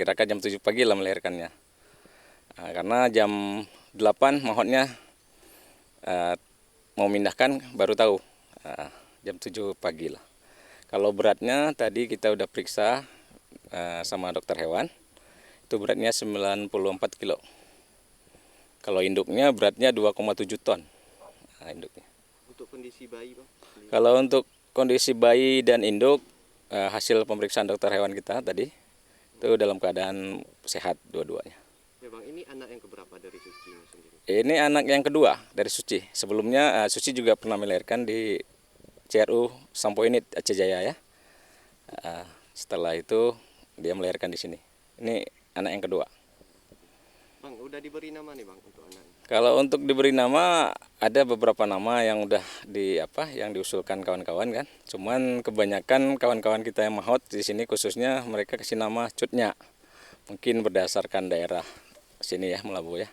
diperkirakan jam 7 pagi lah melahirkannya. Karena jam 8 mahotnya mau mindahkan baru tahu jam 7 pagi lah. Kalau beratnya tadi kita udah periksa sama dokter hewan, itu beratnya 94 kilo. Kalau induknya beratnya 2,7 ton. Induknya. Untuk kondisi bayi, Bang? Kalau untuk kondisi bayi dan induk, hasil pemeriksaan dokter hewan kita tadi, itu dalam keadaan sehat dua-duanya. Ya Bang, ini anak yang keberapa dari Suci sendiri? Ini anak yang kedua dari Suci. Sebelumnya Suci juga pernah melahirkan di CRU Sampoinit Aceh Jaya ya. Setelah itu dia melahirkan di sini. Ini anak yang kedua. Bang, udah diberi nama nih Bang untuk anak? Kalau untuk diberi nama ada beberapa nama yang udah yang diusulkan kawan-kawan kan. Cuman kebanyakan kawan-kawan kita yang mahot di sini khususnya mereka kasih nama Cutnya. Mungkin berdasarkan daerah sini ya, Melabu ya.